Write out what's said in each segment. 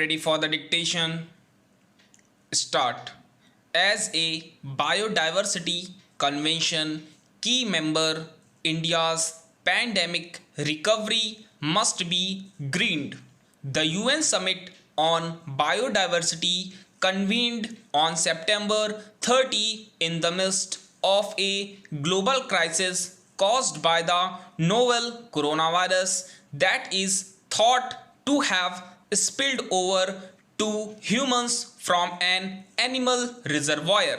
ready for the dictation. Start. As a biodiversity convention key member, India's pandemic recovery must be greened. The UN Summit on Biodiversity convened on September 30 in the midst of a global crisis caused by the novel coronavirus that is thought to have spilled over to humans from an animal reservoir.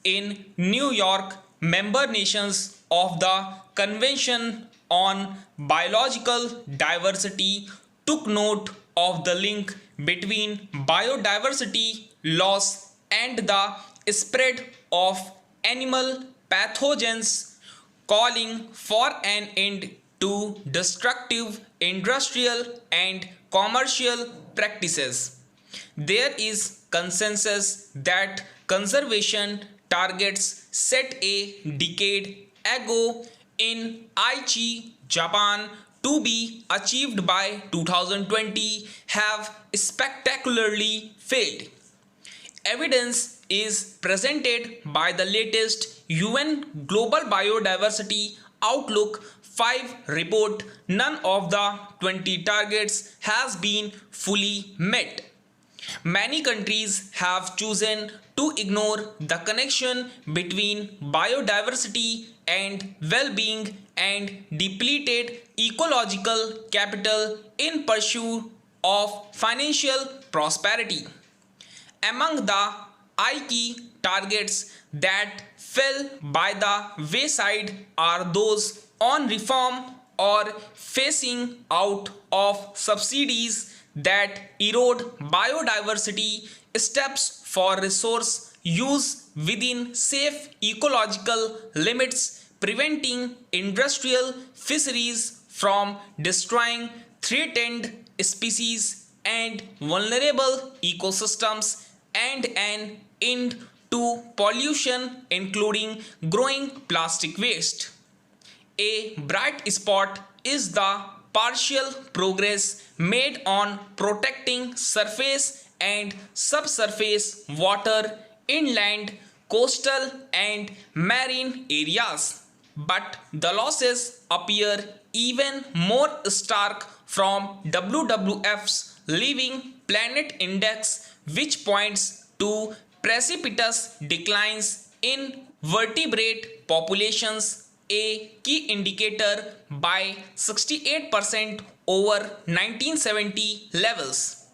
In New York, member nations of the Convention on Biological Diversity took note of the link between biodiversity loss and the spread of animal pathogens, calling for an end to destructive industrial and commercial practices. There is consensus that conservation targets set a decade ago in Aichi, Japan to be achieved by 2020 have spectacularly failed. Evidence is presented by the latest UN Global Biodiversity Outlook 5 report. None of the 20 targets has been fully met. Many countries have chosen to ignore the connection between biodiversity and well-being and depleted ecological capital in pursuit of financial prosperity. Among the key targets that fell by the wayside are those on reform or phasing out of subsidies that erode biodiversity, steps for resource use within safe ecological limits, preventing industrial fisheries from destroying threatened species and vulnerable ecosystems, and an end to pollution, including growing plastic waste. A bright spot is the partial progress made on protecting surface and subsurface water, inland, coastal, and marine areas. But the losses appear even more stark from WWF's Living Planet Index, which points to precipitous declines in vertebrate populations, a key indicator, by 68% over 1970 levels.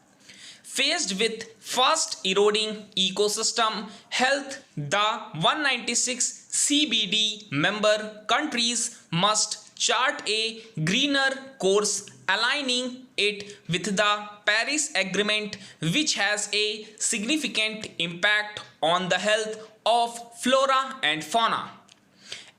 Faced with fast eroding ecosystem health, the 196 CBD member countries must chart a greener course, aligning it with the Paris Agreement, which has a significant impact on the health of flora and fauna.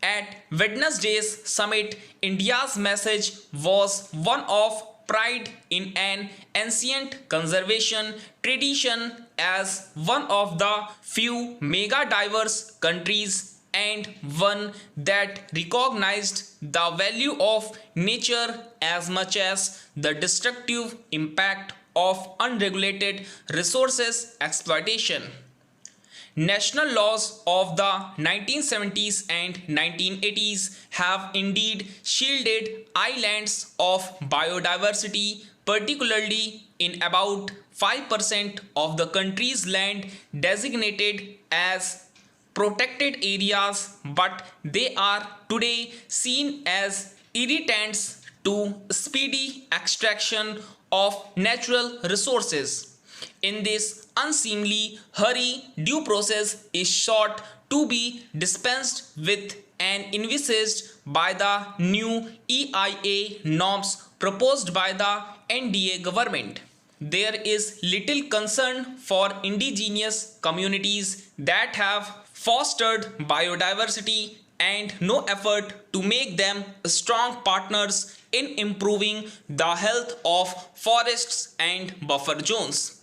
At Wednesday's summit, India's message was one of pride in an ancient conservation tradition as one of the few mega diverse countries, and one that recognized the value of nature as much as the destructive impact of unregulated resources exploitation. National laws of the 1970s and 1980s have indeed shielded islands of biodiversity, particularly in about 5% of the country's land designated as protected areas, but they are today seen as irritants to speedy extraction of natural resources. In this unseemly hurry, due process is sought to be dispensed with and envisaged by the new EIA norms proposed by the NDA government. There is little concern for indigenous communities that have fostered biodiversity and no effort to make them strong partners in improving the health of forests and buffer zones.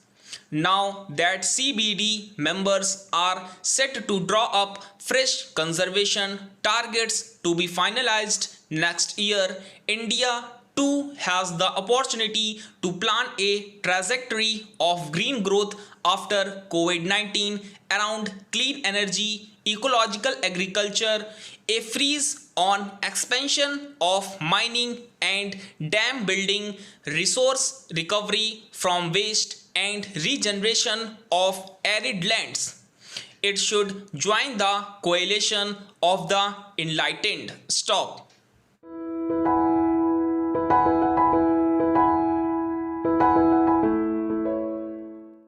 Now that CBD members are set to draw up fresh conservation targets to be finalized next year, India too has the opportunity to plan a trajectory of green growth after COVID 19 around clean energy, ecological agriculture, a freeze on expansion of mining and dam building, resource recovery from waste, and regeneration of arid lands. It should join the coalition of the enlightened. Stop.